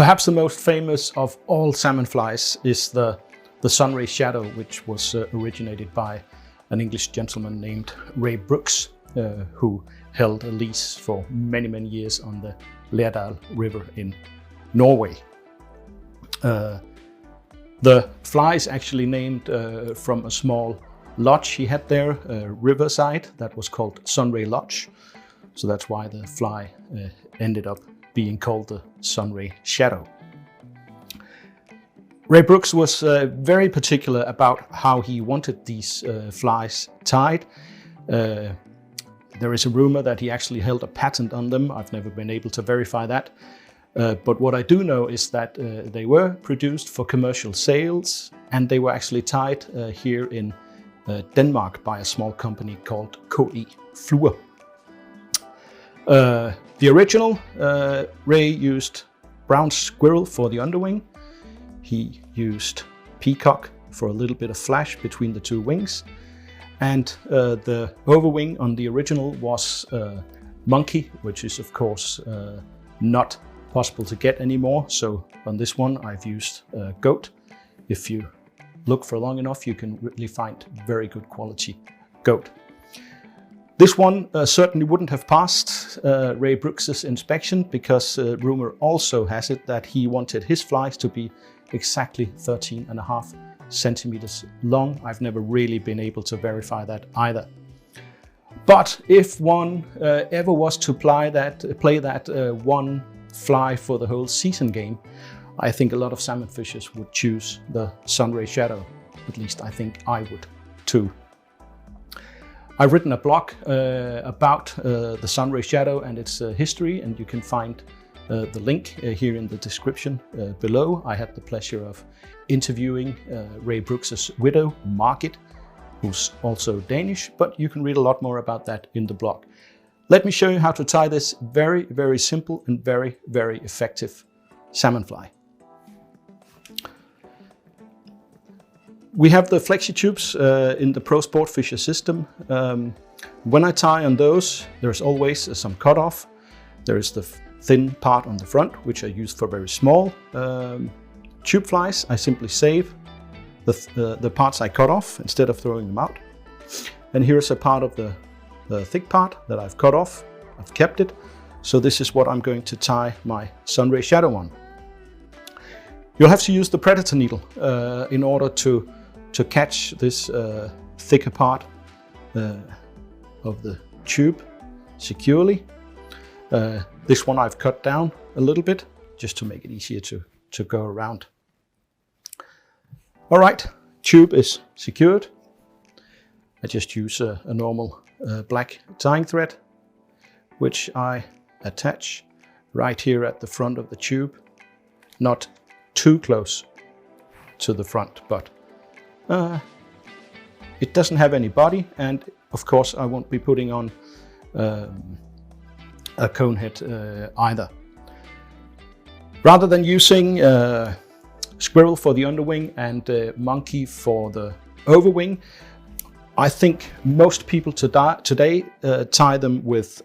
Perhaps the most famous of all salmon flies is the Sunray Shadow, which was originated by an English gentleman named Ray Brooks, who held a lease for many, many years on the Lærdal River in Norway. The fly is actually named from a small lodge he had there, riverside, that was called Sunray Lodge. So that's why the fly ended up being called the Sunray Shadow. Ray Brooks was very particular about how he wanted these flies tied. There is a rumor that he actually held a patent on them. I've never been able to verify that. But what I do know is that they were produced for commercial sales, and they were actually tied here in Denmark by a small company called KE Flure. The original, Ray used brown squirrel for the underwing. He used peacock for a little bit of flash between the two wings. And the overwing on the original was monkey, which is of course not possible to get anymore. So on this one I've used goat. If you look for long enough, you can really find very good quality goat. This one certainly wouldn't have passed Ray Brooks's inspection, because rumor also has it that he wanted his flies to be exactly 13.5 centimeters long. I've never really been able to verify that either. But if one ever was to play that one fly for the whole season game, I think a lot of salmon fishers would choose the Sunray Shadow. At least I think I would too. I've written a blog about the Sunray Shadow and its history, and you can find the link here in the description below. I had the pleasure of interviewing Ray Brooks's widow, Margit, who's also Danish, but you can read a lot more about that in the blog. Let me show you how to tie this very, very simple and very, very effective salmon fly. We have the Flexitubes in the Pro Sportfisher system. When I tie on those, there's always some cutoff. There is the thin part on the front, which I use for very small tube flies. I simply save the parts I cut off instead of throwing them out. And here's a part of the thick part that I've cut off. I've kept it. So this is what I'm going to tie my Sunray Shadow on. You'll have to use the predator needle in order to catch this thicker part of the tube securely. This one I've cut down a little bit just to make it easier to go around. All right, tube is secured. I just use a normal black tying thread, which I attach right here at the front of the tube. Not too close to the front, but it doesn't have any body, and of course I won't be putting on a cone head either. Rather than using squirrel for the underwing and monkey for the overwing, I think most people today tie them with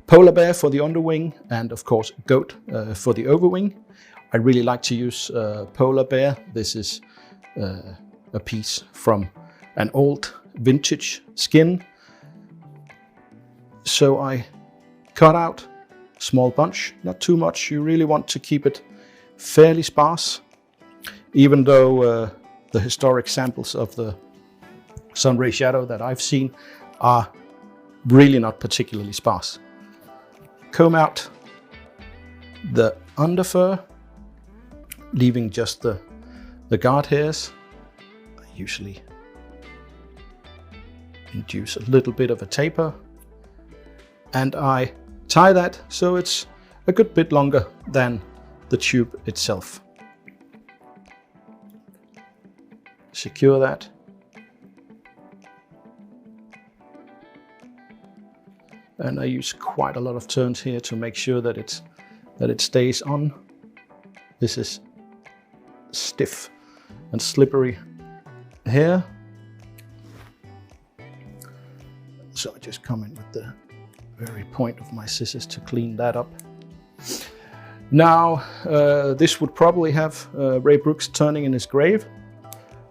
Polarbear for the underwing and of course goat for the overwing. I really like to use Polarbear. This is a piece from an old vintage skin. So I cut out a small bunch, not too much. You really want to keep it fairly sparse, even though the historic samples of the Sunray Shadow that I've seen are really not particularly sparse. Comb out the underfur, leaving just the guard hairs. I usually induce a little bit of a taper, and I tie that so it's a good bit longer than the tube itself. Secure that. And I use quite a lot of turns here to make sure that it stays on. This is stiff and slippery hair. So I just come in with the very point of my scissors to clean that up. Now, this would probably have Ray Brooks turning in his grave,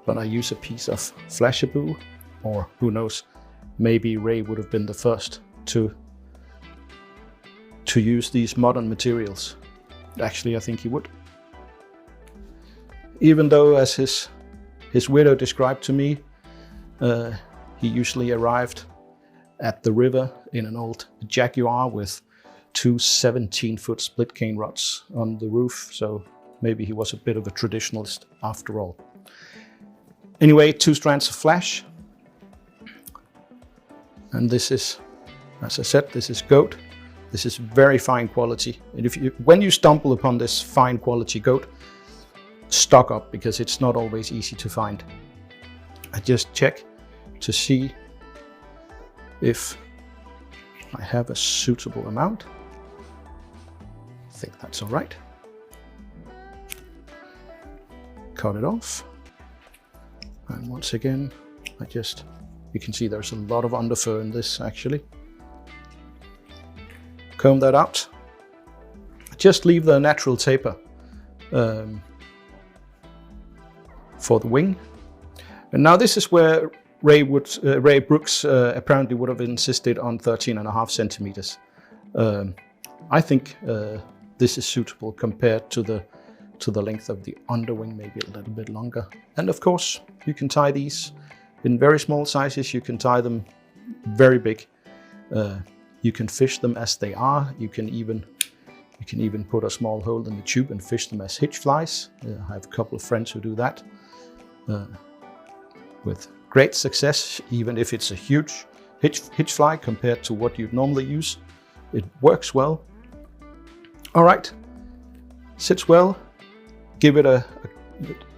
but I use a piece of Flashabou, or who knows, maybe Ray would have been the first to use these modern materials. Actually, I think he would. Even though, as his widow described to me, he usually arrived at the river in an old Jaguar with two 17-foot split cane rods on the roof, so maybe he was a bit of a traditionalist after all. Anyway, 2 strands of flash. And this is, as I said, this is goat. This is very fine quality. And when you stumble upon this fine quality goat, stock up, because it's not always easy to find. I just check to see if I have a suitable amount. I think that's all right. Cut it off. And once again, you can see there's a lot of underfur in this actually. Comb that out. Just leave the natural taper for the wing. And now this is where Ray Brooks apparently would have insisted on 13.5 centimeters. I think this is suitable compared to the length of the underwing, maybe a little bit longer. And of course, you can tie these in very small sizes. You can tie them very big. You can fish them as they are. You can even put a small hole in the tube and fish them as hitch flies. I have a couple of friends who do that with great success, even if it's a huge hitch fly compared to what you'd normally use. It works well. All right, sits well. Give it a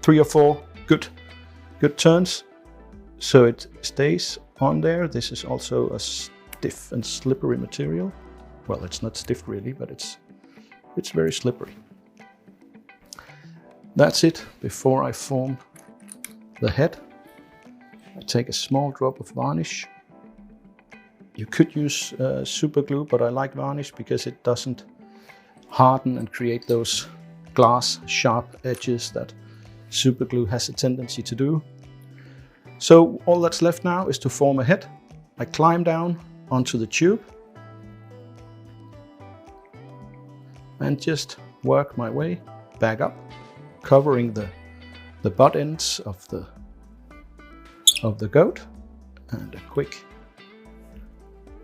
3 or 4 good turns so it stays on there. This is also a stiff and slippery material. Well, it's not stiff really, but it's very slippery. That's it. Before I form the head, I take a small drop of varnish. You could use super glue, but I like varnish because it doesn't harden and create those glass sharp edges that super glue has a tendency to do. So all that's left now is to form a head. I climb down onto the tube and just work my way back up, covering the butt ends of the goat, and a quick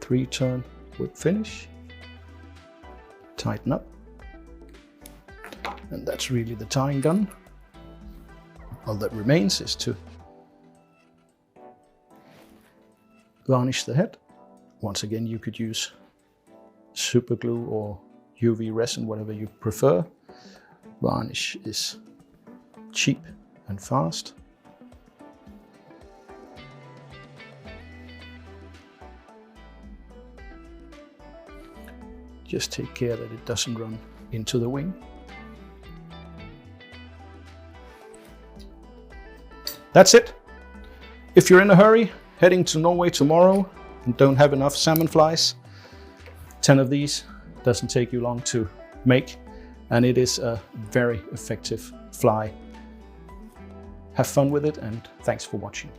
3-turn whip finish. Tighten up, and that's really the tying done. All that remains is to varnish the head. Once again, you could use super glue or UV resin, whatever you prefer. Varnish is cheap and fast. Just take care that it doesn't run into the wing. That's it. If you're in a hurry, heading to Norway tomorrow and don't have enough salmon flies, 10 of these doesn't take you long to make, and it is a very effective fly. Have fun with it, and thanks for watching.